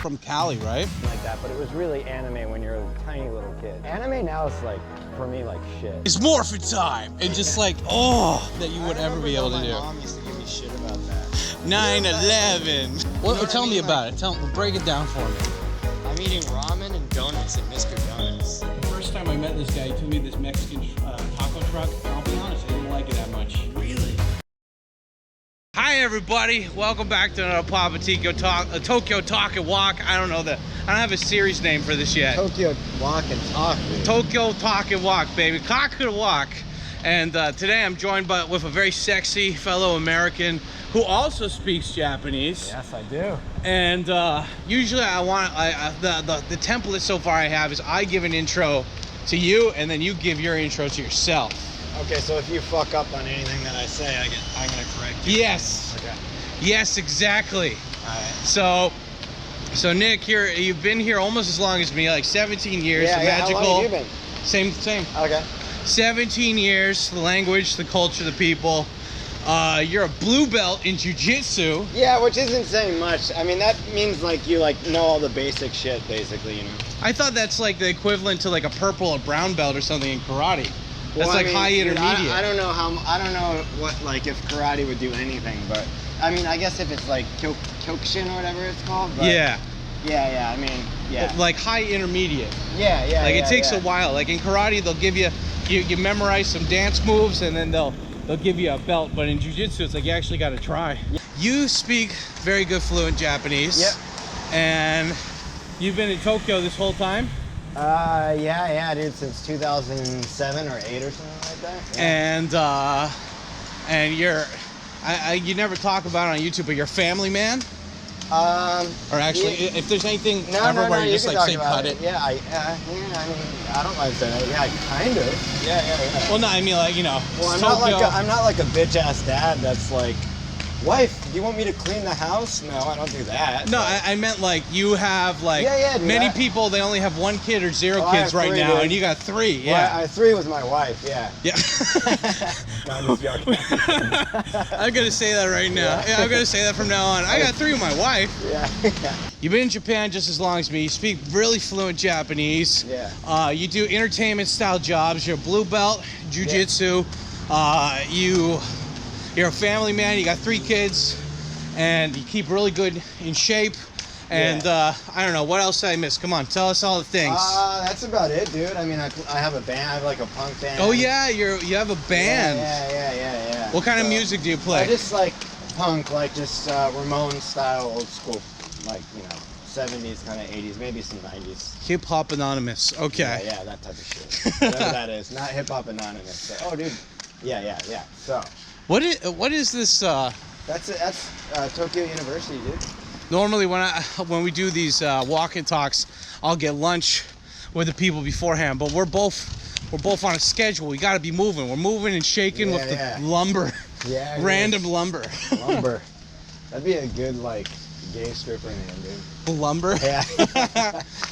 from Cali, right? Like that, but it was really anime when you're a tiny little kid. Anime now is like, for me, like shit. It's morphin' time, and just like, oh, that you would ever be able to do. My mom used to give me shit about that. 9/11. Well, tell me about it. Break it down for me. I'm eating ramen and donuts at Mr. Donuts. The first time I met this guy, he took me to this Mexican taco truck. I'll be honest, I didn't like it that much. Really? Hi everybody, welcome back to another Papa Tokyo Talk and Walk. I don't have a series name for this yet. Tokyo Walk and Talk, dude. Tokyo Talk and Walk, baby. Cock and walk. And today I'm joined with a very sexy fellow American who also speaks Japanese. Yes, I do. And usually the template so far I have is I give an intro to you and then you give your intro to yourself. Okay, so if you fuck up on anything that I say, I'm gonna correct you. Yes. Okay. Yes, exactly. All right. So Nick, you've been here almost as long as me, like 17 years. Yeah, the magical. How long have you been? Same. Okay. 17 years. The language, the culture, the people. You're a blue belt in jujitsu. Yeah, which isn't saying much. I mean, that means like you know all the basic shit, basically, you know. I thought that's like the equivalent to like a purple or brown belt or something in karate. That's Well, like high intermediate. I don't know what like if karate would do anything, but I mean, I guess if it's like Kyokushin or whatever it's called. But Yeah. Yeah. I mean, yeah. Like high intermediate. Yeah. Like it takes a while. Like in karate, they'll give you memorize some dance moves and then they'll give you a belt. But in jiu-jitsu, it's like you actually got to try. Yeah. You speak very good fluent Japanese. Yep. And you've been in Tokyo this whole time? Yeah, dude, since 2007 or 8 or something like that. Yeah. And you're, you never talk about it on YouTube, but you're a family man? Or actually, if there's anything where you just like say cut it. Yeah, I mean, I don't mind saying that. Yeah, kind of. Yeah. Well, no, I mean like, you know. Well, I'm not like a bitch ass dad that's like, wife, do you want me to clean the house? No, I don't do that. No, I meant like you have like many people, they only have 1 kid or 0 kids right now, and you got 3. Yeah. Well, I have 3 with my wife. Yeah. Yeah. No, I'm just joking. I'm gonna say that right now. Yeah, I'm gonna say that from now on. I got 3 with my wife. Yeah. You've been in Japan just as long as me. You speak really fluent Japanese. Yeah. You do entertainment style jobs. You're a blue belt, jiu-jitsu. You're a family man, you got 3 kids, and you keep really good in shape. And I don't know, what else did I miss? Come on, tell us all the things. That's about it, dude. I mean, I have a band, I have like a punk band. Oh yeah, you have a band. Yeah. What kind of music do you play? I just like punk, like just Ramones style, old school, like, you know, 70s, kind of 80s, maybe some 90s. Hip Hop Anonymous, okay. Yeah, that type of shit. Whatever that is, not Hip Hop Anonymous. So, oh, dude. Yeah. So. What is this? That's Tokyo University, dude. Normally, when we do these walk-in talks, I'll get lunch with the people beforehand. But we're both on a schedule. We got to be moving. We're moving and shaking with the lumber. Yeah. Random lumber. Lumber. That'd be a good like gay stripper name, dude. Lumber. Yeah.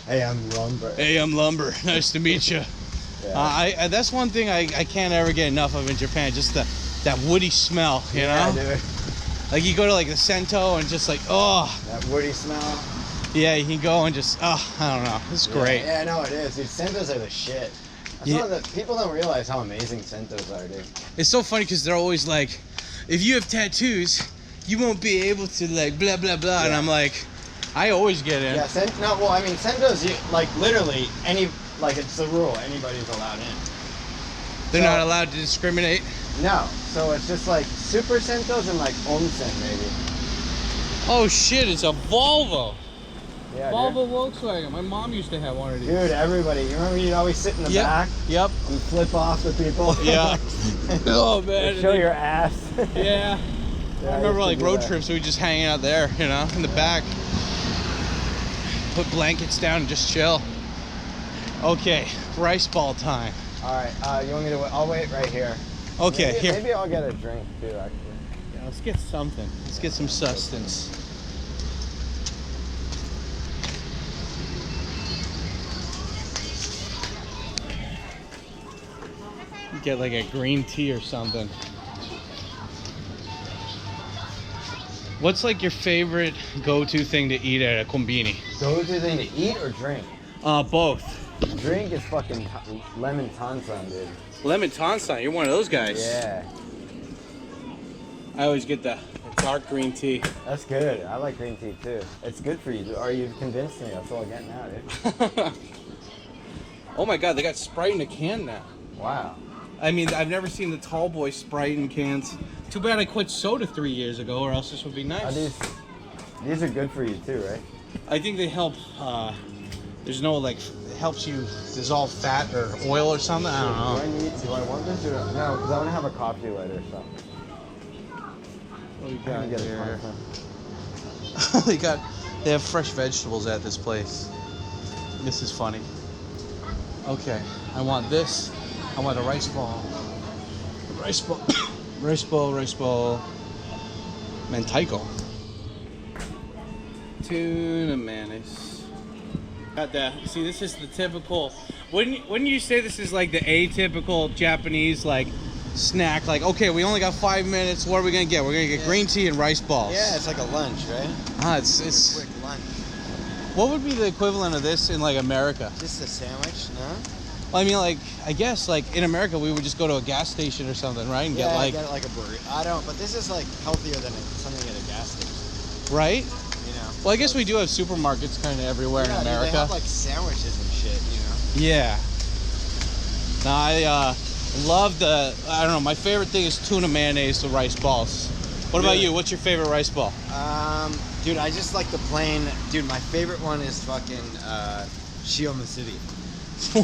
Hey, I'm Lumber. Hey, I'm Lumber. Nice to meet you. Yeah. That's one thing I can't ever get enough of in Japan. Just that woody smell, you know? Dude. Like you go to like the Sento and just like, oh. That woody smell. Yeah, you can go and just, I don't know. It's great. Yeah, no, it is. Dude, Sentos are the shit. People don't realize how amazing Sentos are, dude. It's so funny because they're always like, if you have tattoos, you won't be able to like blah, blah, blah. Yeah. And I'm like, I always get in. Yeah, Sentos, like literally, it's the rule. Anybody's allowed in. They're not allowed to discriminate? No, so it's just like Super Sentos and like Onsen maybe. Oh shit, it's a Volvo. Yeah, Volvo Volkswagen. My mom used to have one of these. Dude, everybody. You remember you'd always sit in the back? Yep. And flip off the people? Yeah. Oh man. Show your ass. Yeah. I remember like road trips, we would just hang out there, you know, in the back. Put blankets down and just chill. Okay, rice ball time. Alright, you want me to wait? I'll wait right here. Okay, here. Maybe I'll get a drink too, actually. Yeah, let's get something. Let's get some sustenance. Get like a green tea or something. What's like your favorite go-to thing to eat at a kombini? Go-to thing to eat or drink? Both. Drink is fucking lemon tansan, dude. Lemon tansan, you're one of those guys. Yeah. I always get the dark green tea. That's good. I like green tea too. It's good for you. Are you convinced me? That's all I'm getting now, dude. Oh my god, they got Sprite in a can now. Wow. I mean, I've never seen the tall boy Sprite in cans. Too bad I quit soda 3 years ago, or else this would be nice. These are good for you too, right? I think they help. There's no like, it helps you dissolve fat or oil or something. I don't know. Do I want this or no? Because I want to have a coffee later, so. What do we got Get here? it They have fresh vegetables at this place. This is funny. Okay, I want this. I want a rice ball. Rice ball. Rice ball, rice ball. Mentaiko. Tuna mayonnaise. Got that. See, this is the typical. Wouldn't you say this is like the atypical Japanese like snack? Like, okay, we only got 5 minutes. What are we gonna get? We're gonna get green tea and rice balls. Yeah, it's like a lunch, right? It's Quick lunch. What would be the equivalent of this in like America? Just a sandwich, no? Well, I mean, like, I guess like in America we would just go to a gas station or something, right? And Yeah, get like a burrito. I don't, but this is like healthier than something at a gas station. right? You know. Well, I guess we do have supermarkets kind of everywhere in America. Dude, they have like sandwiches and shit, you know. Yeah. No, I love the. I don't know. My favorite thing is tuna mayonnaise with rice balls. What about you? What's your favorite rice ball? Dude, I just like the plain. Dude, my favorite one is fucking Shioma City.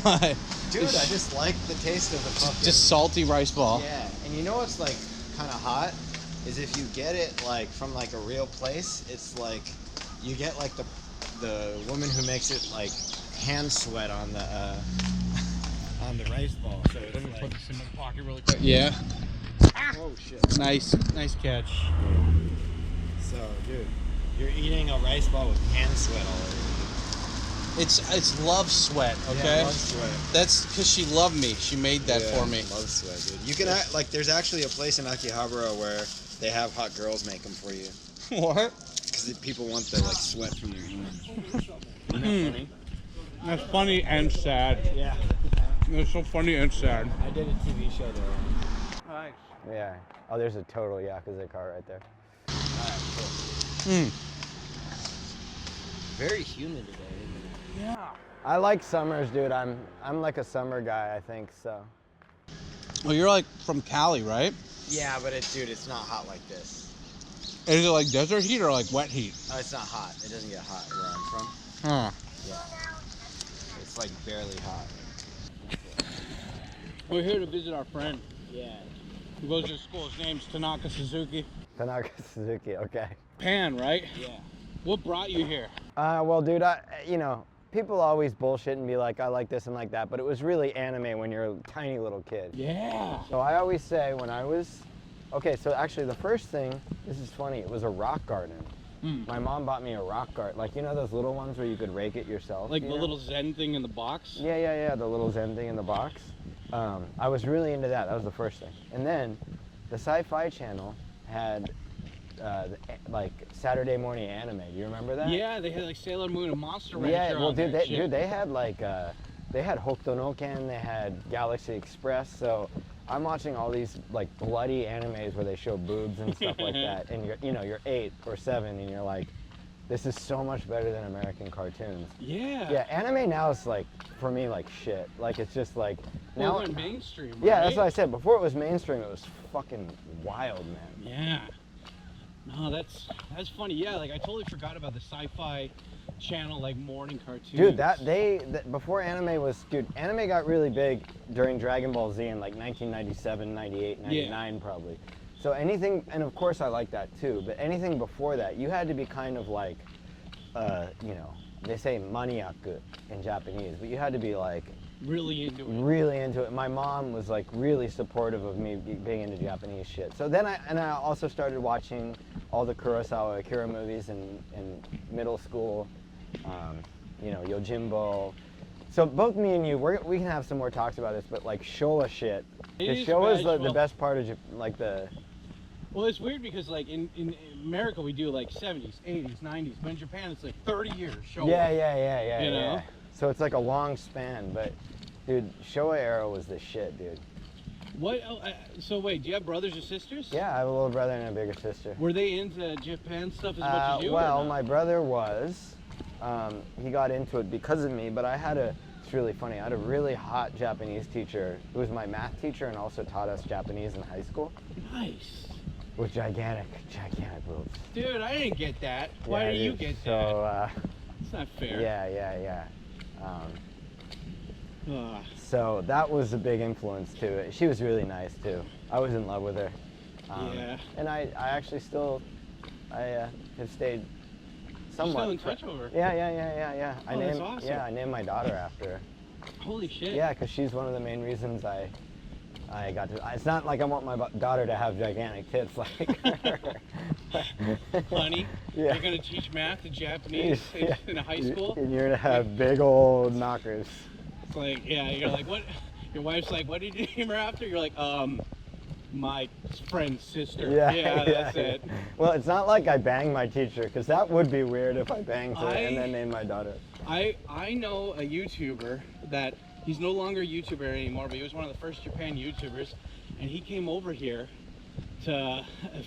Why? Dude, I just like the taste of the fucking. Just salty rice ball. Yeah, and you know what's like kind of hot is if you get it like from like a real place, it's like you get like the woman who makes it like hand sweat on the rice ball. So it's like, Put this in my pocket really quick. Yeah. oh shit. Nice catch. So, dude, you're eating a rice ball with hand sweat all over you. It's love sweat, okay? Yeah, love sweat. That's because she loved me. She made that for me. Love sweat, dude. You can like, there's actually a place in Akihabara where they have hot girls make them for you. What? Because people want the like sweat from their hands. Isn't that funny? That's funny and sad. Yeah. It's so funny and sad. I did a TV show there. Nice. Yeah. Oh, there's a total Yakuza car right there. Alright, cool. Very humid today, isn't it? Yeah. I like summers, dude. I'm like a summer guy, I think, so. Well, you're like from Cali, right? Yeah, but dude, it's not hot like this. Is it like desert heat or like wet heat? Oh, it's not hot. It doesn't get hot where I'm from. Huh. Yeah. It's like barely hot. We're here to visit our friend Yeah. who goes to school. His name's Tanaka Suzuki. Tanaka Suzuki, okay. Japan, right? Yeah. What brought you here? Well, dude, you know, people always bullshit and be like, I like this and like that, but it was really anime when you're a tiny little kid. Yeah. So I always say when I was, okay, so actually the first thing, this is funny, it was a rock garden. My mom bought me a rock garden, like, you know those little ones where you could rake it yourself? Like the know? little Zen thing in the box? Yeah, the little Zen thing in the box. I was really into that. That was the first thing. And then the Sci-Fi Channel had like Saturday morning anime. Do you remember that? Yeah, they had like Sailor Moon and Monster Rancher. Yeah, well, on there, dude, they had like they had Hokuto no Ken, they had Galaxy Express. So I'm watching all these like bloody animes where they show boobs and stuff like that, and you're 8 or 7, and you're like, this is so much better than American cartoons. Yeah. Yeah, anime now is like, for me, like shit. Like it's just like now. Well, it went mainstream. Yeah, right? that's what I said. Before it was mainstream, it was fucking wild, man. Yeah. No, that's funny. Yeah, like I totally forgot about the Sci-Fi Channel like morning cartoons. Dude, before anime was, anime got really big during Dragon Ball Z in like 1997, 98, 99 probably. So anything, and of course I like that too, but anything before that, you had to be kind of like, you know, they say maniaku in Japanese, but you had to be like, really into it. Really into it. My mom was like really supportive of me being into Japanese shit. So then I also started watching all the Kurosawa Akira movies in middle school. You know, Yojimbo. So both me and you, we can have some more talks about this, but like Showa shit. Because Showa is the best part of like the Well, it's weird because like in America we do like 70s, 80s, 90s, but in Japan it's like 30 years. Showa. Yeah. You know? Yeah. So it's like a long span, but dude, Showa era was the shit, dude. What? Oh, so wait, do you have brothers or sisters? Yeah, I have a little brother and a bigger sister. Were they into Japan stuff as much as you? Well, my brother was. He got into it because of me, but it's really funny, I had a really hot Japanese teacher who was my math teacher and also taught us Japanese in high school. Nice. With gigantic boobs. Dude, I didn't get that. Why do you get that? So, it's not fair. Yeah. So that was a big influence too. She was really nice too. I was in love with her. Yeah. And I actually still, have stayed somewhat. You're still in touch with her? Yeah. Oh, that's awesome. Yeah, I named my daughter after her. Holy shit. Yeah, because she's one of the main reasons I got to. It's not like I want my daughter to have gigantic tits like her. Honey, yeah. you're gonna teach math and Japanese in high school? And you're gonna have big old knockers. It's like, yeah, you're like, what? Your wife's like, what did you name her after? You're like, my friend's sister. Yeah, that's it. Well, it's not like I banged my teacher, because that would be weird if I banged her and then named my daughter. I know a YouTuber that, he's no longer a YouTuber anymore, but he was one of the first Japan YouTubers, and he came over here to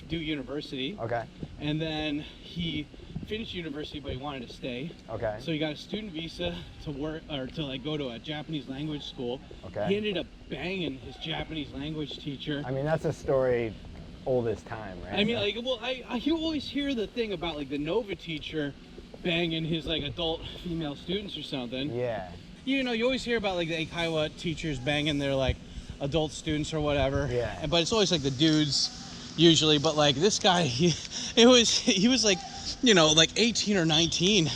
do university. Okay. And then he finished university, but he wanted to stay. Okay. So he got a student visa to work, or to like go to a Japanese language school. Okay. He ended up banging his Japanese language teacher. I mean, that's a story old as time, right? I mean, like, well, you always hear the thing about like the Nova teacher banging his like adult female students or something. Yeah. You know, you always hear about like the Eikaiwa teachers banging their like adult students or whatever. Yeah. But it's always like the dudes usually. But like this guy, he was like, you know, like 18 or 19,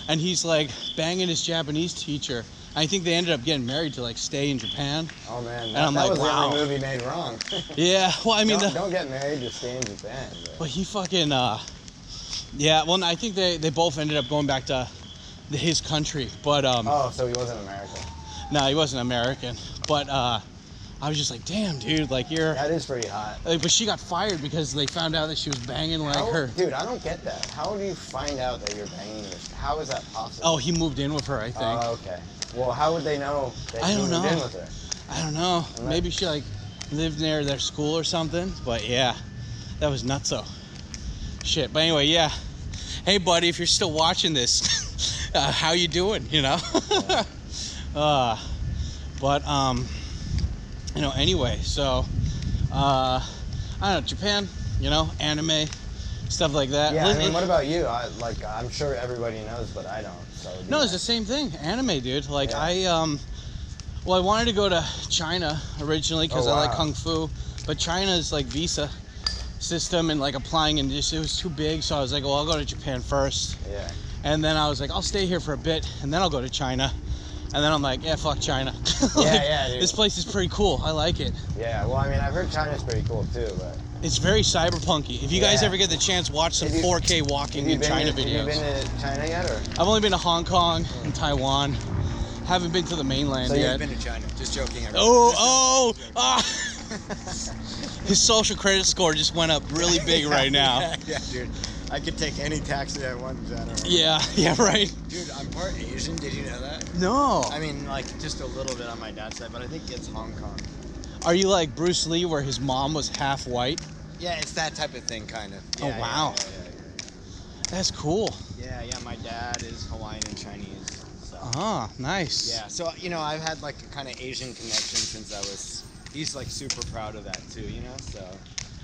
and he's like banging his Japanese teacher. I think they ended up getting married to like stay in Japan. Oh man, that was wow. the only movie made wrong. Yeah, well, I mean, don't get married to stay in Japan. But he fucking, yeah. Well, I think they both ended up going back to his country. But oh, so he wasn't American. No, he wasn't American. But I was just like, damn, dude, like That is pretty hot. Like, but she got fired because they found out that she was banging like her. Dude, I don't get that. How do you find out that you're banging this? How is that possible? Oh, he moved in with her, I think. Oh, okay. Well, how would they know that he moved in with her? I don't know. Maybe she like lived near their school or something. But yeah, that was nutso. Shit. But anyway, yeah. Hey, buddy, if you're still watching this, how you doing? You know. Yeah. But you know. Anyway, so I don't know, Japan. You know, anime, stuff like that. Yeah. I mean, what about you? I'm sure everybody knows, but I don't. So. No, it's the same thing. Anime, dude. Like yeah. Well, I wanted to go to China originally because I like kung fu, but China's like visa system and like applying and just it was too big, so I was like, well, I'll go to Japan first. Yeah. And then I was like, I'll stay here for a bit and then I'll go to China. And then I'm like, yeah, fuck China. Like, yeah, dude. This place is pretty cool. I like it. Yeah. Well, I mean, I've heard China's pretty cool too, but. It's very cyberpunky. If you guys ever get the chance, watch some 4K walking in China videos. Have you been to China yet, or? I've only been to Hong Kong and Taiwan. Haven't been to the mainland yet. So you've been to China? Just joking. His social credit score just went up really big right now. Yeah, dude. I could take any taxi I want in China. Yeah, right. Dude, I'm part Asian. Did you know that? No. I mean, like, just a little bit on my dad's side, but I think it's Hong Kong. Are you like Bruce Lee, where his mom was half white? Yeah, it's that type of thing, kind of. Oh, wow. That's cool. Yeah, my dad is Hawaiian and Chinese. So. Ah, nice. Yeah, so, you know, I've had, like, a kind of Asian connection since he's, like, super proud of that, too, you know, so.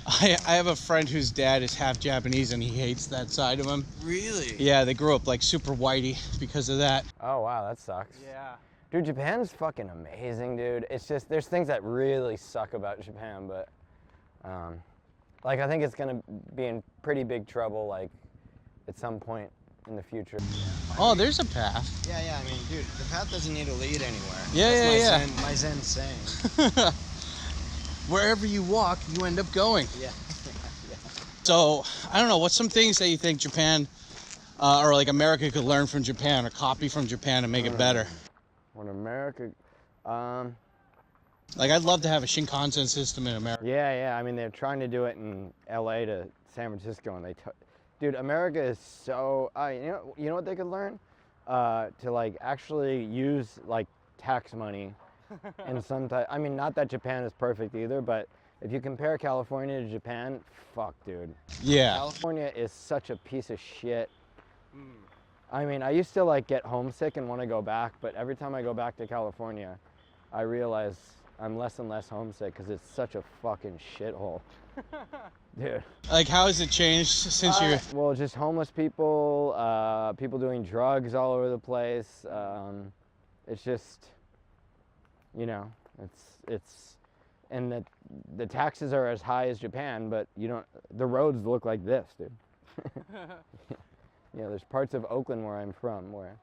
I have a friend whose dad is half Japanese, and he hates that side of him. Really? Yeah, they grew up, like, super whitey because of that. Oh, wow, that sucks. Yeah. Dude, Japan's fucking amazing, dude. It's just, there's things that really suck about Japan, but, like, I think it's gonna be in pretty big trouble, like, at some point in the future. Oh, there's a path. Yeah, I mean, dude, the path doesn't need to lead anywhere. Yeah, That's my Zen saying. Wherever you walk, you end up going. Yeah. So I don't know, what's some things that you think Japan or like America could learn from Japan or copy from Japan and make it better? When America, Like, I'd love to have a Shinkansen system in America. Yeah. I mean, they're trying to do it in LA to San Francisco, and dude, America is so. You know what they could learn? To like actually use like tax money, and sometimes. I mean, not that Japan is perfect either, but if you compare California to Japan, fuck, dude. Yeah. California is such a piece of shit. I mean, I used to like get homesick and want to go back, but every time I go back to California, I realize I'm less and less homesick because it's such a fucking shithole. Dude. Like, how has it changed since you're... Well, just homeless people, people doing drugs all over the place. It's just, you know, and the taxes are as high as Japan, but the roads look like this, dude. Yeah, there's parts of Oakland where I'm from where.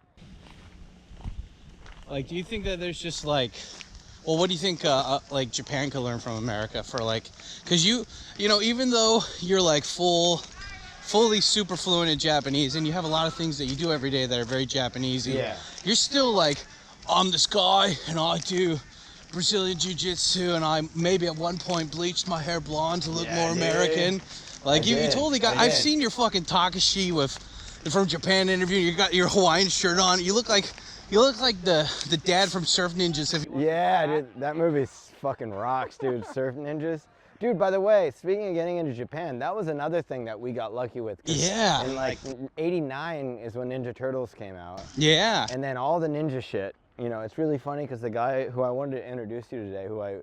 Like, do you think that there's just like, well, what do you think like Japan could learn from America for like, because you know, even though you're like fully super fluent in Japanese and you have a lot of things that you do every day that are very Japanese, yeah, you're still like, I'm this guy and I do Brazilian jiu-jitsu and I maybe at one point bleached my hair blonde to look more American. Like you totally got, I've seen your fucking Takashi from Japan interview. You got your Hawaiian shirt on. You look like the dad from Surf Ninjas. Yeah, dude, that movie fucking rocks, dude. Surf Ninjas. Dude, by the way, speaking of getting into Japan, that was another thing that we got lucky with. Yeah. In like '89 is when Ninja Turtles came out. Yeah. And then all the ninja shit. You know, it's really funny because the guy who I wanted to introduce you today, who I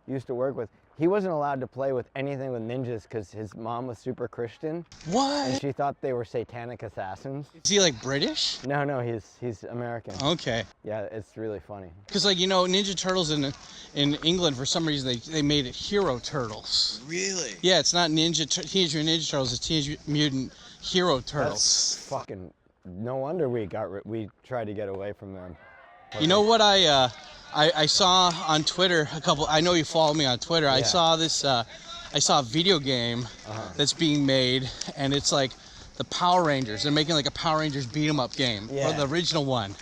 used to work with, he wasn't allowed to play with anything with ninjas because his mom was super Christian. What? And she thought they were satanic assassins. Is he like British? No, he's American. Okay. Yeah, it's really funny. Because like, you know, Ninja Turtles in England, for some reason, they made it Hero Turtles. Really? Yeah, it's not Teenage Mutant Ninja Turtles, it's Teenage Mutant Hero Turtles. That's fucking, no wonder we tried to get away from them. You know what I saw on Twitter I know you follow me on Twitter. Yeah. I saw this, I saw a video game that's being made, and it's like the Power Rangers. They're making like a Power Rangers beat 'em up game, or the original one.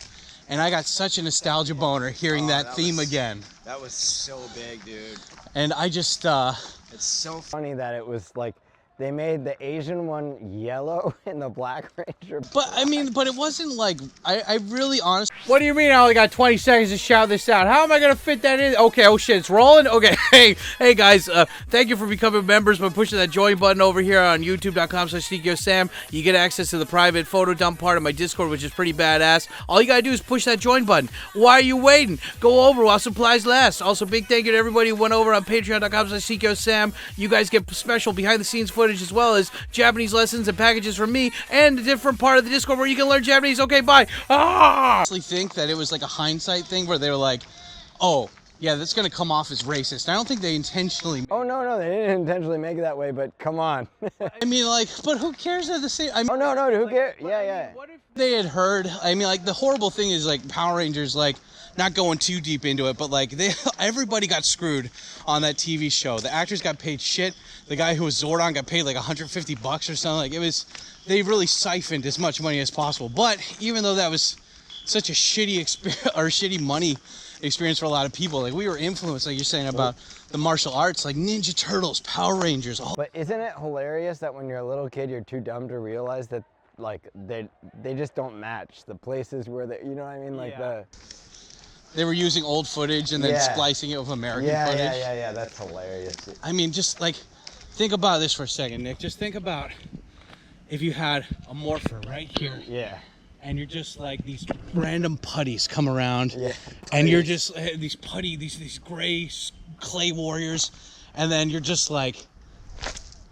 And I got such a nostalgia boner hearing that theme again. That was so big, dude. And I just, it's so funny that it was like, they made the Asian one yellow and the Black Ranger. But I mean, but it wasn't like, I really honestly. What do you mean I only got 20 seconds to shout this out? How am I going to fit that in? Okay, oh shit, it's rolling? Okay, hey guys, thank you for becoming members by pushing that join button over here on youtube.com/Tkyosam. You get access to the private photo dump part of my Discord, which is pretty badass. All you got to do is push that join button. Why are you waiting? Go over while supplies last. Also, big thank you to everybody who went over on patreon.com/Tkyosam. You guys get special behind the scenes footage as well as Japanese lessons and packages from me and a different part of the Discord where you can learn Japanese. Okay, bye. I honestly think that it was like a hindsight thing where they were like, oh, yeah, that's going to come off as racist. I don't think they intentionally... Oh, no, they didn't intentionally make it that way, but come on. I mean, like, but who cares at the same... I mean, oh, no, who cares? Yeah. What if they had heard... I mean, like, the horrible thing is, like, Power Rangers, like, not going too deep into it, but, like, everybody got screwed on that TV show. The actors got paid shit. The guy who was Zordon got paid, like, $150 or something. Like, it was... They really siphoned as much money as possible. But even though that was such a shitty experience, or shitty money experience for a lot of people, like, we were influenced, like you're saying, about the martial arts, like Ninja Turtles, Power Rangers. But isn't it hilarious that when you're a little kid, you're too dumb to realize that, like, they just don't match the places where they, you know what I mean? Like they were using old footage and then splicing it with American footage. Yeah, that's hilarious. I mean, just like, think about this for a second, Nick. Just think about if you had a morpher right here. Yeah. And you're just like, these random putties come around. Yeah. And you're just, these gray clay warriors. And then you're just like,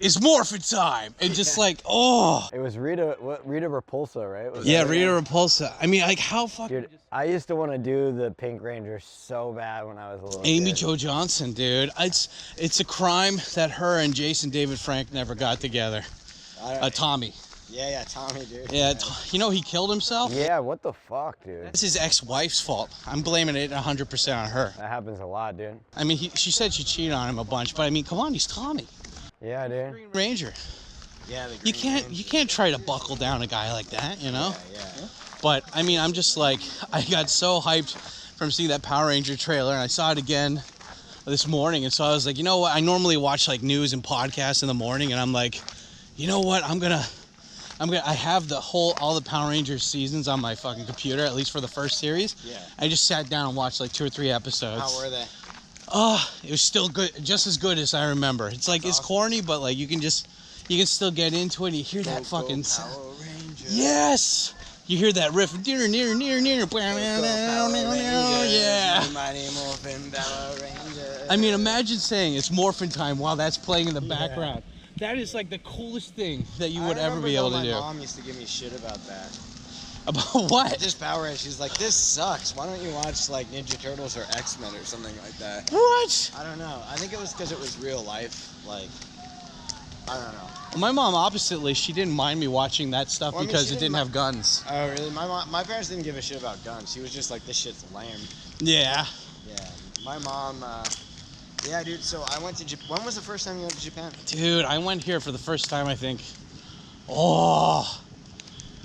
it's morphin' time. And just like, oh. It was Rita Repulsa, right? Rita Repulsa. I mean, like, how fucking... Dude, I used to want to do the Pink Ranger so bad when I was a little Amy kid. Jo Johnson, dude. It's a crime that her and Jason David Frank never got together. Tommy. Yeah, Tommy, dude. Yeah, you know he killed himself? Yeah, what the fuck, dude? That's his ex-wife's fault. I'm blaming it 100% on her. That happens a lot, dude. I mean, she said she cheated on him a bunch, but I mean, come on, he's Tommy. Yeah, dude. Green Ranger. Yeah, you can't try to buckle down a guy like that, you know? Yeah. But I mean, I'm just like, I got so hyped from seeing that Power Ranger trailer, and I saw it again this morning, and so I was like, you know what? I normally watch like news and podcasts in the morning, and I'm like, you know what? I have all the Power Rangers seasons on my fucking computer, at least for the first series. Yeah. I just sat down and watched like 2 or 3 episodes. How were they? It was still good, just as good as I remember. It's like, it's corny, but like you can still get into it. And you hear that fucking sound. Power Ranger. Yes. You hear that riff. Near. Yeah. I mean, imagine saying it's morphin time while that's playing in the background. That is like the coolest thing that you would ever be able to do. My mom used to give me shit about that. About what? Just Power Rangers. She's like, this sucks. Why don't you watch like Ninja Turtles or X-Men or something like that? What? I don't know. I think it was because it was real life. Like, I don't know. My mom, oppositely, she didn't mind me watching that stuff because it didn't have guns. Oh, really? My parents didn't give a shit about guns. She was just like, this shit's lame. Yeah. Yeah. My mom, yeah, dude. So I went to Japan. When was the first time you went to Japan? Dude, I went here for the first time, I think. Oh.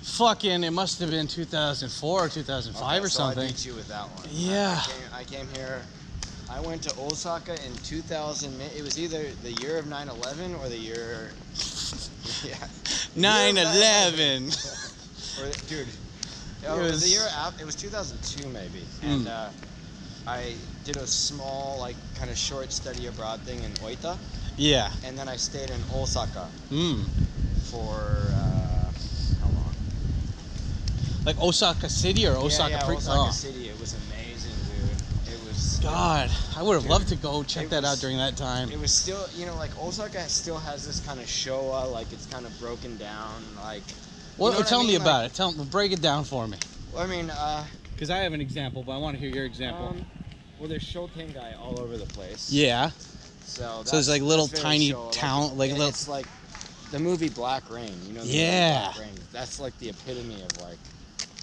Fucking, it must have been 2004 or 2005 or something. So I beat you with that one. Yeah. I came here. I went to Osaka in 2000. It was either the year of 9/11 or the year. Yeah. 9/11. Dude. It was the year after. It was 2002 maybe, and I did a small, like, kind of short study abroad thing in Oita. Yeah. And then I stayed in Osaka for how long? Like Osaka City or Osaka? Yeah, Osaka City. It was amazing, dude. It was. God, I would have loved to go check that out during that time. It was still, you know, like Osaka still has this kind of Showa, like it's kind of broken down, like. Well, you know tell what I me mean? about it. Break it down for me. Well, I mean, because I have an example, but I want to hear your example. well, there's Shotengai all over the place. Yeah. So it's like little that's tiny Showa. town, like little. It's like the movie Black Rain. You know. The movie Black Rain? That's like the epitome of like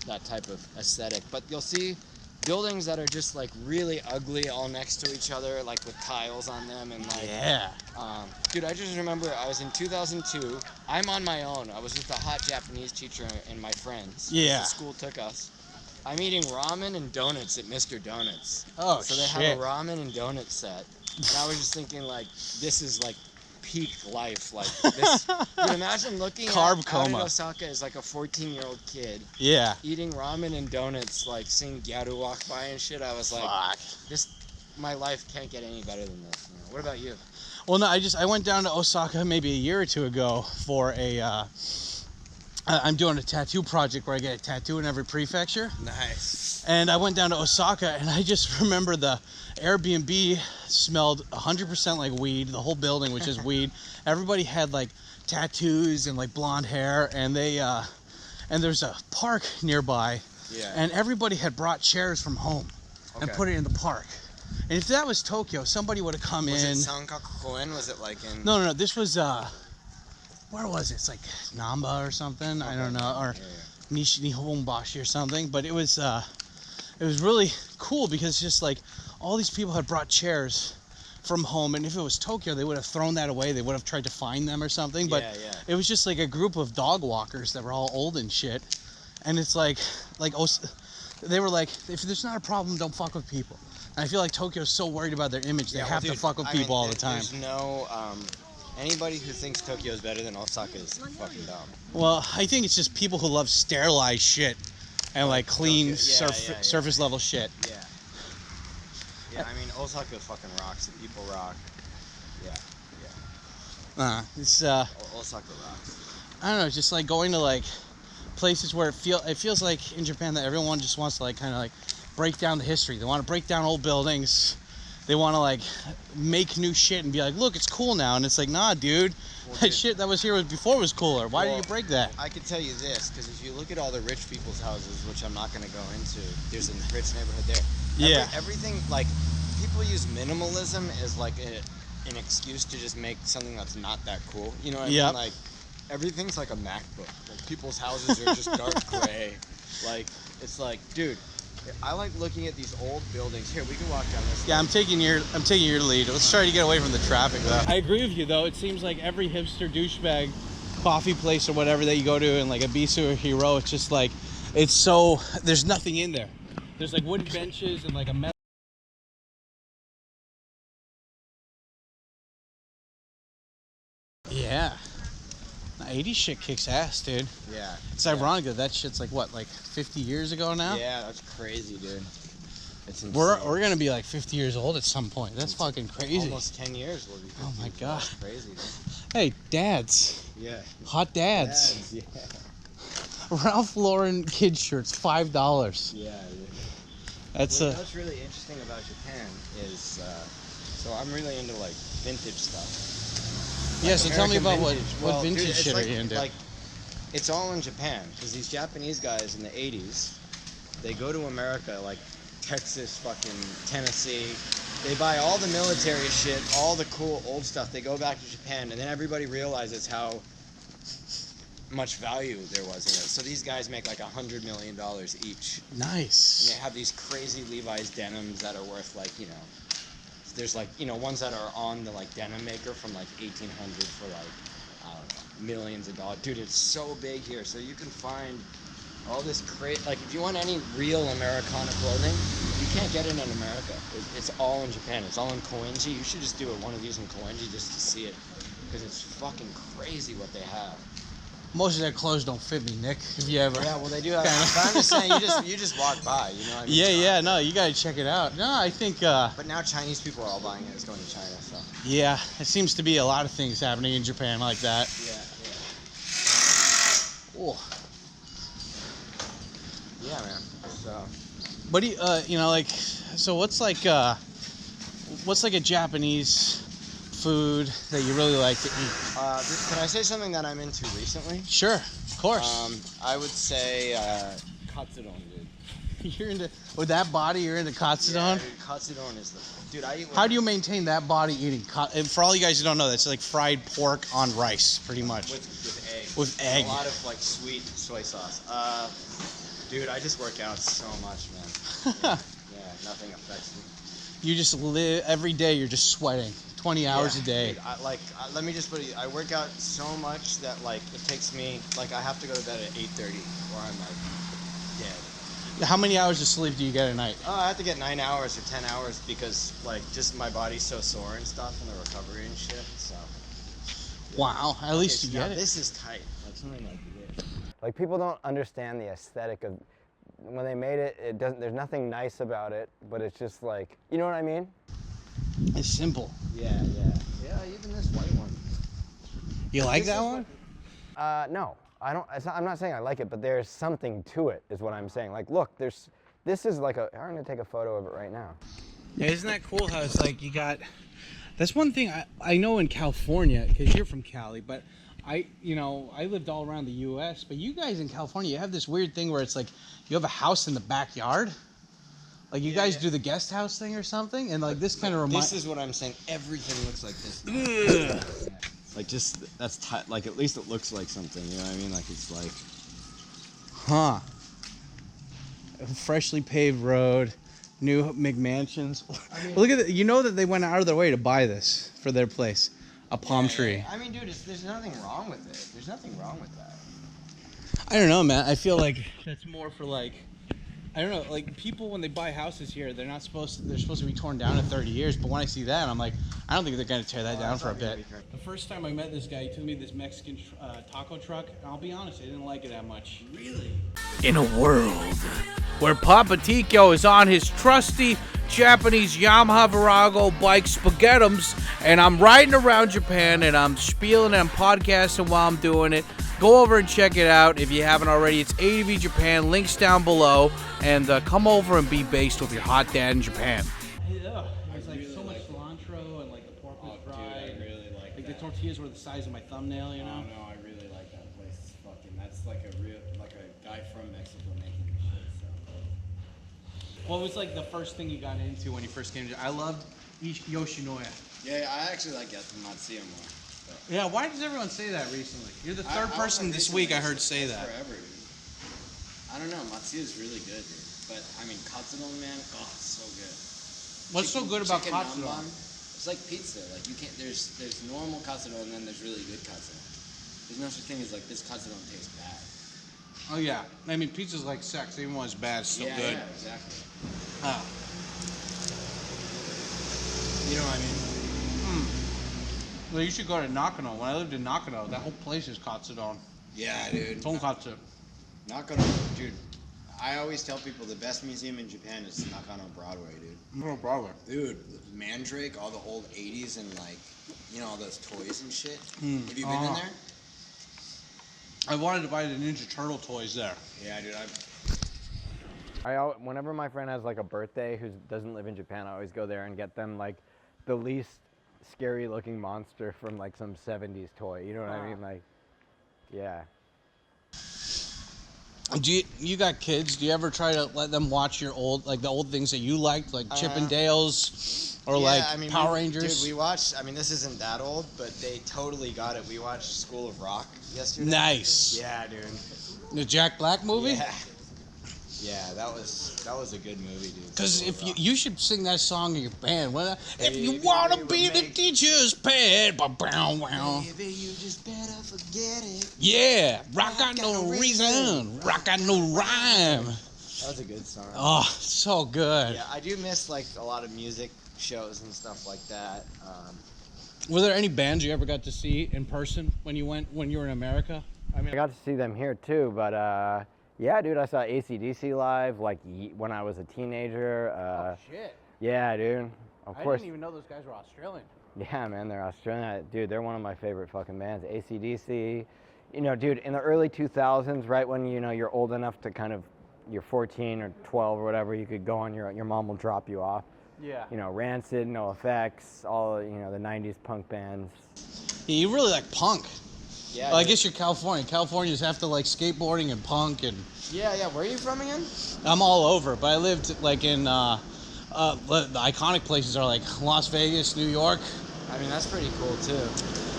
that type of aesthetic. But you'll see buildings that are just like really ugly, all next to each other, like with tiles on them, and like. Yeah. Dude, I just remember I was in 2002. I'm on my own. I was with a hot Japanese teacher and my friends. Yeah. The school took us. I'm eating ramen and donuts at Mr. Donuts. Oh, so they have a ramen and donut set. And I was just thinking, like, this is like peak life. Like, this. Dude, imagine looking out in Osaka as like a 14-year-old kid. Yeah. Eating ramen and donuts, like seeing gyaru walk by and shit. I was like, fuck. My life can't get any better than this. You know? What about you? Well, no, I went down to Osaka maybe a year or two ago for a. I'm doing a tattoo project where I get a tattoo in every prefecture. Nice. And I went down to Osaka, and I just remember the Airbnb smelled 100% like weed. The whole building was just weed. Everybody had like tattoos and like blonde hair, and and there's a park nearby. Yeah. And everybody had brought chairs from home and put it in the park. And if that was Tokyo, somebody would have come in. Was it Sankaku Koen? Was it like in? No. This was where was it? It's like Namba or something. I don't know, or Nihonbashi or something. But it was really cool because just like all these people had brought chairs from home, and if it was Tokyo, they would have thrown that away. They would have tried to find them or something. But it was just like a group of dog walkers that were all old and shit. And it's like they were like, if there's not a problem, don't fuck with people. And I feel like Tokyo's so worried about their image, they have to fuck with people all the time. There's no, anybody who thinks Tokyo is better than Osaka is fucking dumb. Well, I think it's just people who love sterilized shit and like clean surface level shit. Yeah. Yeah, I mean, Osaka fucking rocks. The people rock. Yeah. It's Osaka rocks. I don't know, just like going to like places where it feels like in Japan that everyone just wants to like kind of like break down the history. They want to break down old buildings. They want to like make new shit and be like, look, it's cool now. And it's like, nah, dude, that shit that was here before was cooler. Why did you break that? I can tell you this, because if you look at all the rich people's houses, which I'm not going to go into, there's a rich neighborhood there. Yeah. Everything, like, people use minimalism as like an excuse to just make something that's not that cool. You know what I mean? Like, everything's like a MacBook. Like, people's houses are just dark gray. Like, it's like, dude, I like looking at these old buildings. Here, we can walk down this. Yeah, I'm taking your lead. Let's try to get away from the traffic, though. I agree with you, though. It seems like every hipster douchebag coffee place or whatever that you go to in like Ibisu or Hiro, it's just like, it's so, there's nothing in there. There's like wooden benches and like a metal 80s shit kicks ass, dude. Yeah. It's ironic that shit's like what, like 50 years ago now? Yeah, that's crazy, dude. It's insane. We're gonna be like 50 years old at some point. That's fucking crazy. Almost 10 years we'll be 50. Oh my god. That's crazy, dude. Hey, dads. Yeah. Hot dads. Yeah. Ralph Lauren kid shirts, $5. Yeah, dude. That's what's really interesting about Japan is, so I'm really into like vintage stuff. Yeah, Like so tell me about American what Dude, vintage it's shit like, are you into? Like, it's all in Japan because these Japanese guys in the 80s, they go to America, like Texas, fucking Tennessee. They buy all the military shit, all the cool old stuff. They go back to Japan, and then everybody realizes how much value there was in it. So these guys make like $100 million each. Nice. And they have these crazy Levi's denims that are worth like, you know, there's like, you know, ones that are on the like denim maker from like 1800 for like, I don't know, millions of dollars. Dude, it's so big here. So you can find all this like if you want any real Americana clothing, you can't get it in America. It's all in Japan. It's all in Koenji. You should just do one of these in Koenji just to see it, because it's fucking crazy what they have. Most of their clothes don't fit me, Nick. If you ever. Yeah, well they do have. But I'm just saying, you just walk by. You know what I mean? Yeah. No, you gotta check it out. No, I think. But now Chinese people are all buying it. It's going to China, so. Yeah, it seems to be a lot of things happening in Japan like that. Yeah. Oh. Yeah, man. So. What do you, you know, like, so what's like a Japanese food that you really like to eat? Can I say something that I'm into recently? Sure, of course. I would say katsudon, dude. You're into, with that body, you're into katsudon? Yeah, dude, katsudon is the... Dude, I eat... How do you maintain that body eating? And for all you guys who don't know, that's like fried pork on rice, pretty much. With egg. With egg. A lot of like sweet soy sauce. Dude, I just work out so much, man. Yeah, nothing affects me. You just live, every day you're just sweating. 20 hours a day. Dude, let me just put it, I work out so much that like it takes me, like I have to go to bed at 8:30 or I'm like dead. How many hours of sleep do you get a night? I have to get 9 hours or 10 hours because like just my body's so sore and stuff and the recovery and shit, so. Wow, at least you get it. This is tight. That's something like this. Like people don't understand the aesthetic of, when they made it, it doesn't, there's nothing nice about it, but it's just like, you know what I mean? It's simple. Yeah, even this white one. You like that one? No, I don't. I'm not saying I like it, but there's something to it, is what I'm saying. Like, look, this is like a. I'm gonna take a photo of it right now. Yeah, isn't that cool how it's like you got. That's one thing I know in California, because you're from Cali, but I lived all around the U.S., but you guys in California, you have this weird thing where it's like you have a house in the backyard. Like you guys do the guest house thing or something, and like this kind of reminds. This is what I'm saying. Everything looks like this. Like just that's like at least it looks like something. You know what I mean? Like it's like. Huh. A freshly paved road, new McMansions. I mean, look at it. You know that they went out of their way to buy this for their place, a palm tree. Yeah. I mean, dude, there's nothing wrong with it. There's nothing wrong with that. I don't know, man. I feel like that's more for like. I don't know, like people when they buy houses here, they're supposed to be torn down in 30 years, but when I see that, I'm like, I don't think they're going to tear that down for a bit. The first time I met this guy, he took me to this Mexican taco truck, and I'll be honest, I didn't like it that much. Really? In a world where Papa Tico is on his trusty Japanese Yamaha Virago bike Spaghettums, and I'm riding around Japan, and I'm spieling and I'm podcasting while I'm doing it. Go over and check it out if you haven't already. It's ADV Japan, links down below, and come over and be based with your hot dad in Japan. There's like so much cilantro and like the pork was dry. Dude, I really like the tortillas were the size of my thumbnail, you know? No, I really like that place. It's fucking, that's like a guy from Mexico making this shit, so. What was like the first thing you got into when you first came to? I loved Yoshinoya. Yeah, I actually like Matsuya more. Yeah, why does everyone say that recently? You're the third person this week I heard say that. Forever, dude. I don't know, Matsuya's really good, dude. But I mean, katsudon, man, oh, it's so good. What's so good about chicken katsudon? nanban, it's like pizza. Like you can't. There's normal katsudon and then there's really good katsudon. There's no such thing as like this katsudon tastes bad. Oh yeah, I mean pizza's like sex. Even when it's bad, it's still good. Yeah, exactly. You know what I mean? Well, you should go to Nakano. When I lived in Nakano, that whole place is katsudon. Yeah, dude. Tonkatsu. Nakano, dude. I always tell people the best museum in Japan is Nakano Broadway, dude. No Broadway. Dude, Mandrake, all the old 80s and like, you know, all those toys and shit. Have you been in there? I wanted to buy the Ninja Turtle toys there. Yeah, dude. Whenever my friend has like a birthday who doesn't live in Japan, I always go there and get them like the least scary looking monster from like some 70s toy. You know what I mean? Like, yeah. You got kids? Do you ever try to let them watch your old, like the old things that you liked, like Chip and Dale's or Power Rangers? Dude, we watched, I mean, this isn't that old, but they totally got it. We watched School of Rock yesterday. Nice. Yeah, dude. The Jack Black movie? Yeah. Yeah, that was a good movie, dude. Because if you should sing that song in your band. If you want to be the teacher's pet, wow. Baby, you just better forget it. Yeah, rock got no reason, rock got no rhyme. That was a good song. Oh, so good. Yeah, I do miss like a lot of music shows and stuff like that. Were there any bands you ever got to see in person when you were in America? I mean, I got to see them here too, but yeah, dude, I saw AC/DC live like when I was a teenager. Oh shit. Yeah, dude. Of course. I didn't even know those guys were Australian. Yeah, man, they're Australian. Dude, they're one of my favorite fucking bands. AC/DC. You know, dude, in the early 2000s, right when, you know, you're old enough to kind of, you're 14 or 12 or whatever, you could go on your mom will drop you off. Yeah. You know, Rancid, NoFX, all, you know, the 90s punk bands. Yeah, you really like punk. Yeah. Well, I guess you're California. Californians have to like skateboarding and punk and. Yeah. Where are you from again? I'm all over, but I lived like in the iconic places are like Las Vegas, New York. I mean, that's pretty cool too.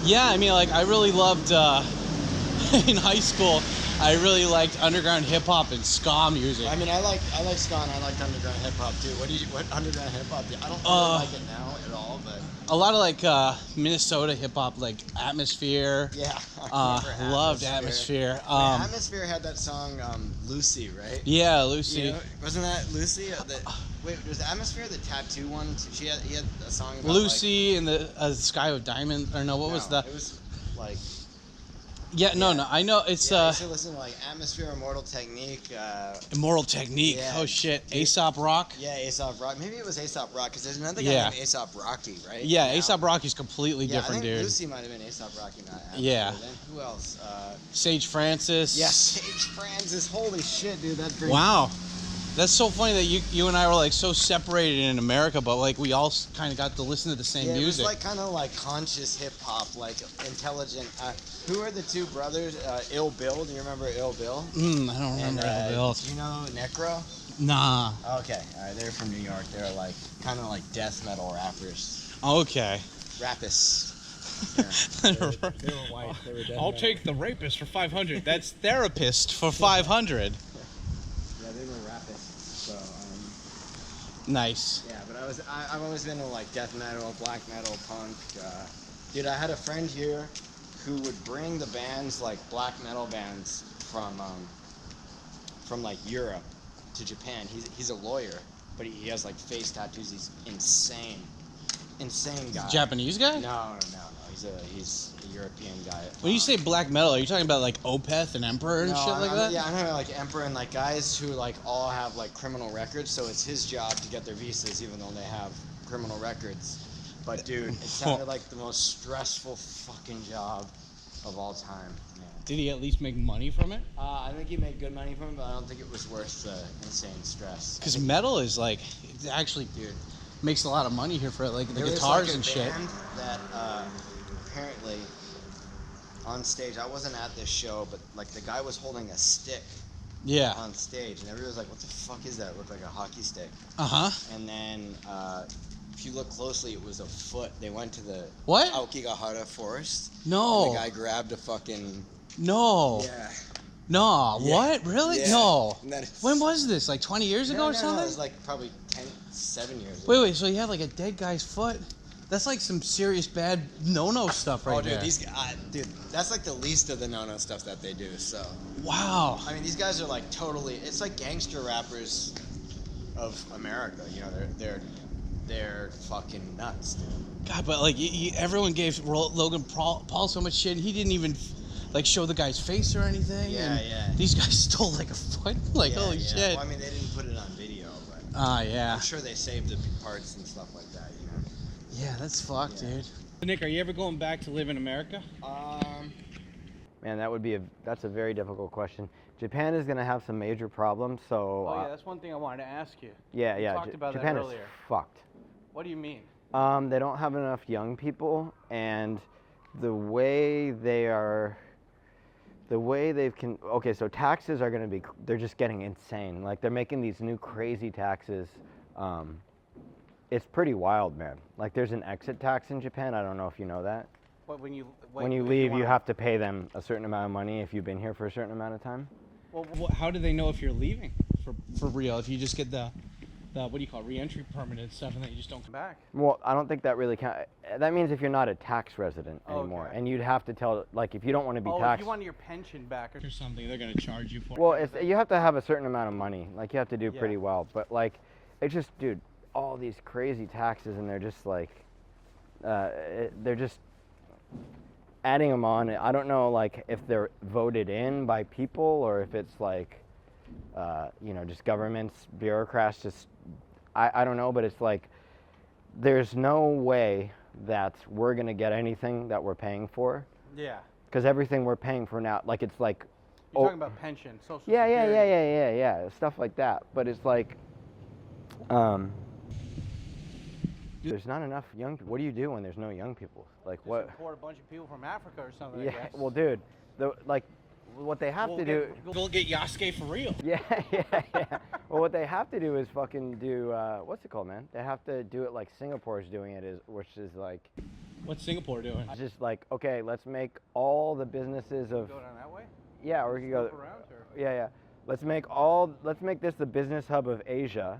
Yeah, I mean, like I really loved in high school. I really liked underground hip hop and ska music. I mean, I like ska and I liked underground hip hop too. What underground hip hop do you? I don't really like it now at all, but a lot of like Minnesota hip hop, like Atmosphere. yeah. Loved Atmosphere. Atmosphere had that song Lucy, right? Yeah, Lucy. You know, wasn't that Lucy? Wait, was Atmosphere the tattoo one? He had a song about Lucy and the Sky of Diamond, or no, what was that? It was like. Yeah, no, I know it's I used to listen to like Atmosphere, Immortal Technique. Immortal Technique. Yeah, oh shit, Aesop Rock. Yeah, Aesop Rock. Maybe it was Aesop Rock because there's another guy named Aesop Rocky, right? Yeah, now. Aesop Rocky's completely different, I think dude. Lucy might have been Aesop Rocky, not Atmosphere. Yeah. Then who else? Sage Francis. Yes, Sage Francis. Holy shit, dude, that brings. Wow. That's so funny that you and I were like so separated in America, but like we all kind of got to listen to the same music. It was like kind of like conscious hip hop, like intelligent. Who are the two brothers? Ill Bill. Do you remember Ill Bill? I don't remember Ill Bill. Do you know Necro? Nah. Okay, all right. They're from New York. They're like kind of like death metal rappers. Okay. Rapists. Yeah, they were white. They were death I'll metal. take the rapist for 500. That's therapist for 500. Yeah, they were rapists. So. Nice. Yeah, but I've always been into like death metal, black metal, punk. Dude, I had a friend here who would bring the bands, like black metal bands from like Europe to Japan. He's a lawyer, but he has like face tattoos. He's insane guy. Japanese guy? No. He's a European guy. When you say black metal, are you talking about like Opeth and Emperor and shit like that? Yeah, I know like Emperor and like guys who like all have like criminal records, so it's his job to get their visas even though they have criminal records. But dude, it sounded like the most stressful fucking job of all time. Man. Did he at least make money from it? I think he made good money from it, but I don't think it was worth the insane stress. Because metal is like, it actually, dude, makes a lot of money here for like the there guitars was, like, and shit. Band that apparently on stage, I wasn't at this show, but like the guy was holding a stick. Yeah. On stage, and everybody was like, "What the fuck is that?" It looked like a hockey stick. And then, if you look closely, it was a foot. They went to the Aokigahara forest. No. And the guy grabbed a fucking. No. Yeah. No. Yeah. What? Really? Yeah. No. And then When was this? Like 20 years ago or something? No, it was like probably 7 years ago. Wait. So you had like a dead guy's foot? That's like some serious bad no-no stuff right there. Oh, dude, dude, that's like the least of the no-no stuff that they do. So. Wow. I mean, these guys are like totally. It's like gangster rappers of America. You know, they're they're fucking nuts, dude. God, but like everyone gave Logan Paul so much shit, and he didn't even like show the guy's face or anything. Yeah, and yeah. These guys stole like a foot. Like, holy shit. Well, I mean, they didn't put it on video, but yeah. I'm sure they saved the parts and stuff like that, you know. Yeah, that's fucked, dude. Nick, are you ever going back to live in America? Man, that's a very difficult question. Japan is gonna have some major problems, so. Oh yeah, that's one thing I wanted to ask you. Yeah, We yeah. talked about Japan that is earlier. fucked. What do you mean? They don't have enough young people, and the way they've okay, so taxes are gonna be, they're just getting insane. Like, they're making these new crazy taxes. It's pretty wild, man. Like, there's an exit tax in Japan. I don't know if you know that. But when you leave, you have to pay them a certain amount of money if you've been here for a certain amount of time. Well, how do they know if you're leaving for real? If you just get the what do you call it, re-entry permit and stuff, and then you just don't come back? Well, I don't think that really counts. That means if you're not a tax resident anymore, Okay. and you'd have to tell, like, if you don't want to be if taxed. you want your pension back Or something, they're gonna charge you for. Well, you have to have a certain amount of money. Like, you have to do Yeah. pretty well. But like, it's just, dude, all these crazy taxes, and they're just like, they're just adding them on. I don't know, like, if they're voted in by people or if it's like, you know, just governments, bureaucrats, just, I don't know, but it's like, there's no way that we're gonna get anything that we're paying for. Yeah. Because everything we're paying for now, like, it's like, You're talking about pension, social yeah, security. yeah, stuff like that. But it's like, there's not enough young people. What do you do when there's no young people? Like, Just what? import a bunch of people from Africa or something. I Yeah, guess. well, dude, what they have to do. We'll get Yasuke for real. Yeah. Well, what they have to do is fucking do, what's it called, man? They have to do it like Singapore's doing it, which is like, What's Singapore doing? just like, okay, let's make all the businesses of, Go down that way? yeah, or you go, Go around, or? yeah. Let's make this the business hub of Asia.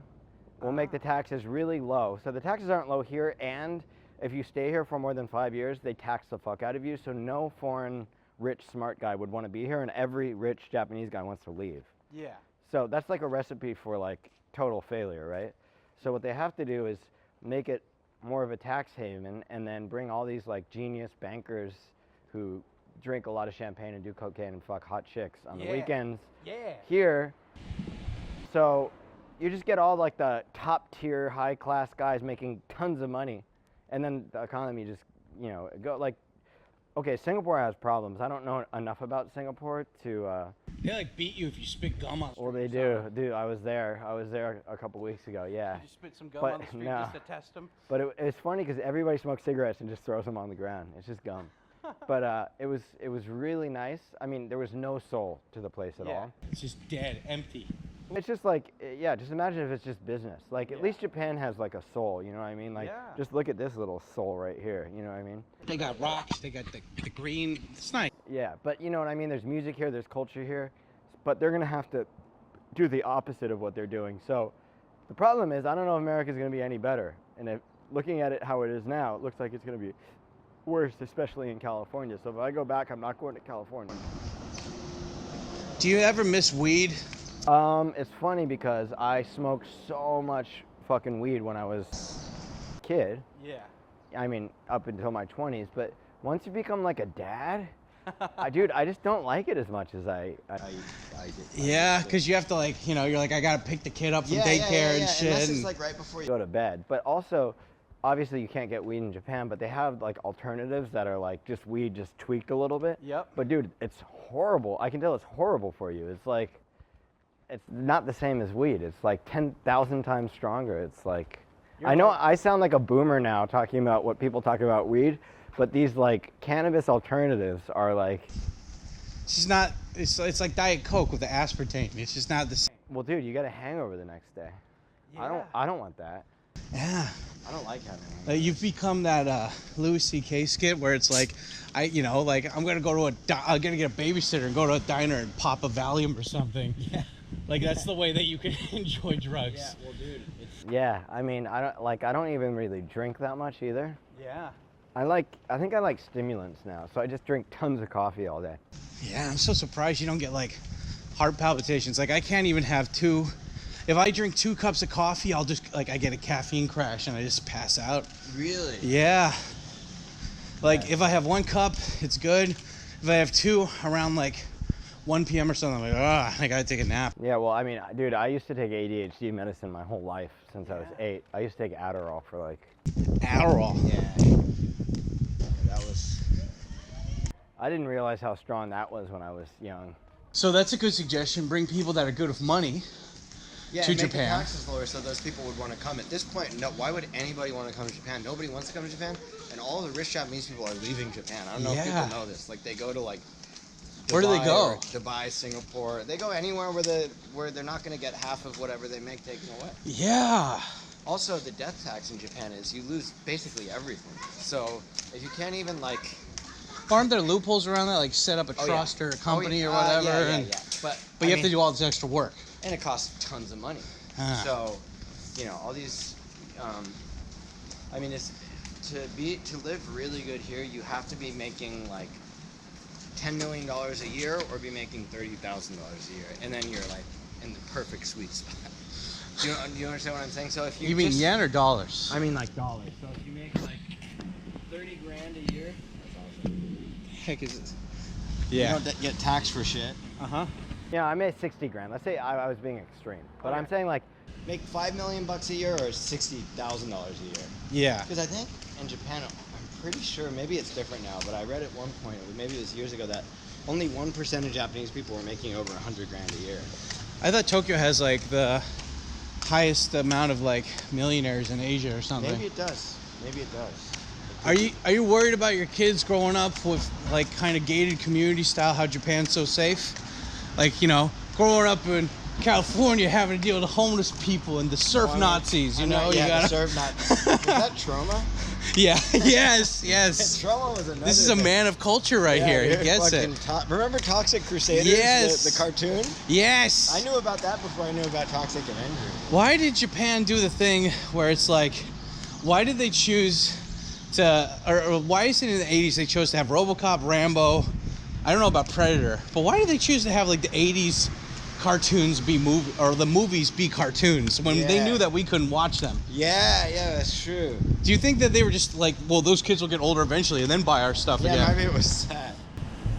We'll make the taxes really low. So the taxes aren't low here, and if you stay here for more than 5 years, they tax the fuck out of you. So no foreign rich smart guy would want to be here, and every rich Japanese guy wants to leave. Yeah. So that's like a recipe for like total failure, right? So what they have to do is make it more of a tax haven, and then bring all these like genius bankers who drink a lot of champagne and do cocaine and fuck hot chicks on the weekends here. So you just get all like the top tier high class guys making tons of money, and then the economy just, you know, go like, okay, Singapore has problems. I don't know enough about Singapore to They like beat you if you spit gum on. well, they do. Dude, I was there a couple weeks ago, yeah. Did you spit some gum But on the street no. just to test them? But it's funny because everybody smokes cigarettes and just throws them on the ground. It's just gum. But it was really nice. I mean, there was no soul to the place at all. It's just dead, empty. It's just like, yeah, just imagine if it's just business. Like, at least Japan has like a soul, you know what I mean? Like, just look at this little soul right here, you know what I mean? They got rocks, they got the green. It's nice. Yeah, but you know what I mean? There's music here, there's culture here, but they're gonna have to do the opposite of what they're doing. So the problem is, I don't know if America's gonna be any better. And if, looking at it how it is now, it looks like it's gonna be worse, especially in California. So if I go back, I'm not going to California. Do you ever miss weed? It's funny because I smoked so much fucking weed when I was a kid. Yeah. I mean, up until my 20s, but once you become like a dad, I just don't like it as much as I did. Yeah, because you have to like, you know, you're like, I gotta pick the kid up from daycare and shit. And this is and- like right before you go to bed. But also, obviously you can't get weed in Japan, but they have like alternatives that are like just weed just tweaked a little bit. Yep. But dude, it's horrible. I can tell it's horrible for you. It's like, it's not the same as weed. It's like 10,000 times stronger. It's like, I know I sound like a boomer now talking about what people talk about weed, but these like cannabis alternatives are like, It's just not. It's like Diet Coke with the aspartame. It's just not the same. well, dude, you got a hangover the next day. I don't want that. Yeah. I don't like having it. You've become that Louis C.K. skit where it's like, like I'm gonna go to I'm gonna get a babysitter and go to a diner and pop a Valium or something. Yeah. Like that's the way that you can enjoy drugs. Yeah, well, dude, it's Yeah, I mean, I don't even really drink that much either. Yeah. I think I like stimulants now, so I just drink tons of coffee all day. Yeah, I'm so surprised you don't get like heart palpitations. Like I can't even have 2 if I drink 2 cups of coffee, I'll just like I get a caffeine crash and I just pass out. Really? Yeah. Like if I have 1 cup, it's good. If I have 2 around like 1 p.m. or something, I'm like, I gotta take a nap. Yeah, well, I mean, dude, I used to take ADHD medicine my whole life since I was 8. I used to take Adderall for like... Adderall? Yeah. That was... I didn't realize how strong that was when I was young. So that's a good suggestion. Bring people that are good with money Yeah, to and make Japan. the taxes lower so those people would want to come. At this point, no. Why would anybody want to come to Japan? Nobody wants to come to Japan, and all the rich Japanese people are leaving Japan. I don't know if people know this. Like they go to like Dubai, where do they go? Dubai, Singapore. They go anywhere where they're not going to get half of whatever they make taken away. Yeah. Also, the death tax in Japan is you lose basically everything. So if you can't even like... Aren't there loopholes around that, like set up a trust or a company or whatever? Yeah. But you have to do all this extra work. And it costs tons of money. So, you know, all these, I mean, it's to live really good here, you have to be making like $10 million a year or be making $30,000 a year, and then you're like in the perfect sweet spot. Do you understand what I'm saying? So if you mean yen or dollars? I mean like dollars. So if you make like 30 grand a year, that's awesome. Heck is it? Yeah. You don't get taxed for shit. Yeah, I made 60 grand. Let's say I was being extreme, but Okay. I'm saying like... Make $5 million a year or $60,000 a year. Yeah. Because I think in Japan, I'm pretty sure, maybe it's different now, but I read at one point, maybe it was years ago, that only 1% of Japanese people were making over 100 grand a year. I thought Tokyo has like the highest amount of like millionaires in Asia or something. Maybe it does. Maybe it does. Are you worried about your kids growing up with like kind of gated community style, how Japan's so safe? Like, you know, growing up in California, having to deal with the homeless people and the surf Nazis, you know? Yeah, you gotta... the surf Nazis. Was that trauma? Yeah, yes. Trauma was another This is a thing. man of culture right here. He gets it. Remember Toxic Crusaders? Yes. The cartoon? Yes. I knew about that before I knew about Toxic Avenger. Why did Japan do the thing where it's like, why did they choose to, or why is it in the 80s they chose to have RoboCop, Rambo, I don't know about Predator, but why did they choose to have like the 80s cartoons be the movies be cartoons when they knew that we couldn't watch them? Yeah, that's true. Do you think that they were just like, well, those kids will get older eventually and then buy our stuff again? Yeah, maybe it was sad.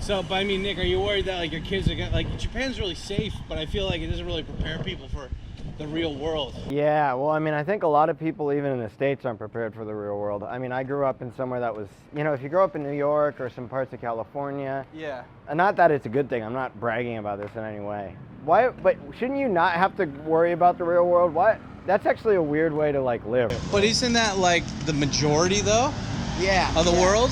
So, but I mean, Nick, are you worried that like your kids are gonna, like, Japan's really safe, but I feel like it doesn't really prepare people for the real world? Yeah, well, I mean, I think a lot of people, even in the States, aren't prepared for the real world. I mean, I grew up in somewhere that was, you know, if you grow up in New York or some parts of California, Yeah. and not that it's a good thing, I'm not bragging about this in any way. Why, but shouldn't you not have to worry about the real world? Why? That's actually a weird way to, like, live. But isn't that like the majority though Yeah. of the world?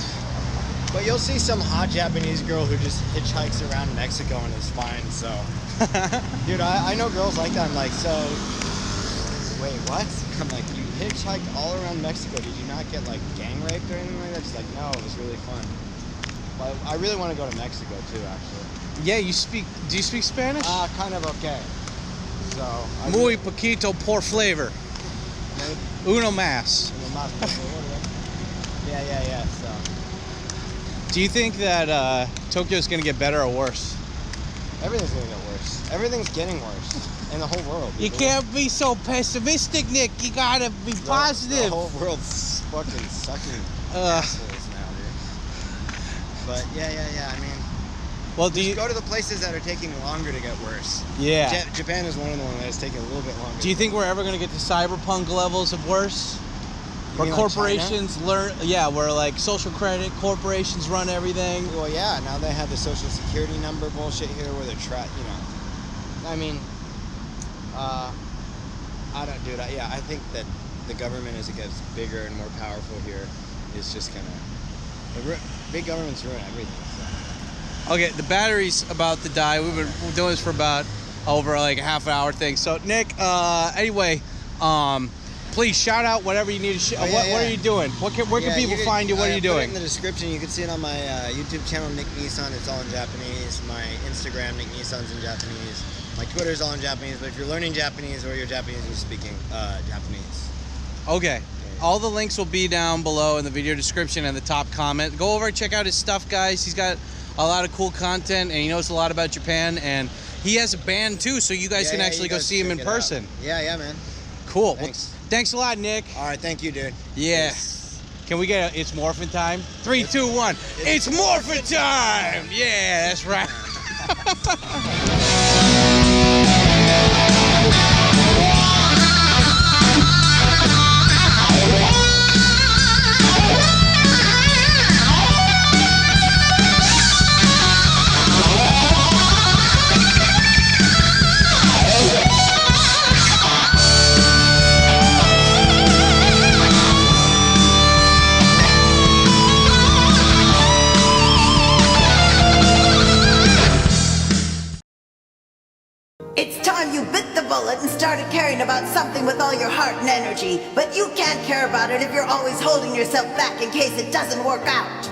But you'll see some hot Japanese girl who just hitchhikes around Mexico and is fine, so. Dude, I know girls like that. I'm like, so, wait, what? I'm like, you hitchhiked all around Mexico. Did you not get like gang raped or anything like that? She's like, no, it was really fun. But I really want to go to Mexico too, actually. Yeah, do you speak Spanish? Kind of okay. So. Muy poquito por flavor. Uno más. Yeah, so. Do you think that Tokyo's gonna get better or worse? Everything's gonna get worse. Everything's getting worse in the whole world. You can't be so pessimistic, Nick. You gotta be positive. The whole world's fucking sucking assholes now, dude. But yeah. I mean, Well, do you go to the places that are taking longer to get worse? Yeah. Japan is one of the ones that is taking a little bit longer. Do you think we're ever gonna get to cyberpunk levels of worse? Where mean like corporations where like social credit corporations run everything. Well, yeah. Now they have the social security number bullshit here, where they're you know. I mean, I don't, dude. I think that the government, as it gets bigger and more powerful here, is just gonna. Big governments ruin everything. So. Okay, the battery's about to die. We've been doing this for about over like a half hour thing. So Nick, anyway, please shout out whatever you need to. What are you doing? Where can people find you? What are you doing? Put it in the description. You can see it on my YouTube channel, Nick Nissan. It's all in Japanese. My Instagram, Nick Nissan's in Japanese. My Twitter's all in Japanese. But if you're learning Japanese or you're Japanese, you're speaking Japanese. Okay. All the links will be down below in the video description and the top comment. Go over and check out his stuff, guys. He's got a lot of cool content and he knows a lot about Japan, and he has a band too, so you guys can actually go see him in person. Yeah, man. Cool. Thanks. Well, thanks a lot, Nick. All right, thank you, dude. Yeah. Can we get a It's Morphin' Time? 3, 2, 1. It's Morphin' Time! Yeah, that's right. It's time you bit the bullet and started caring about something with all your heart and energy. But you can't care about it if you're always holding yourself back in case it doesn't work out.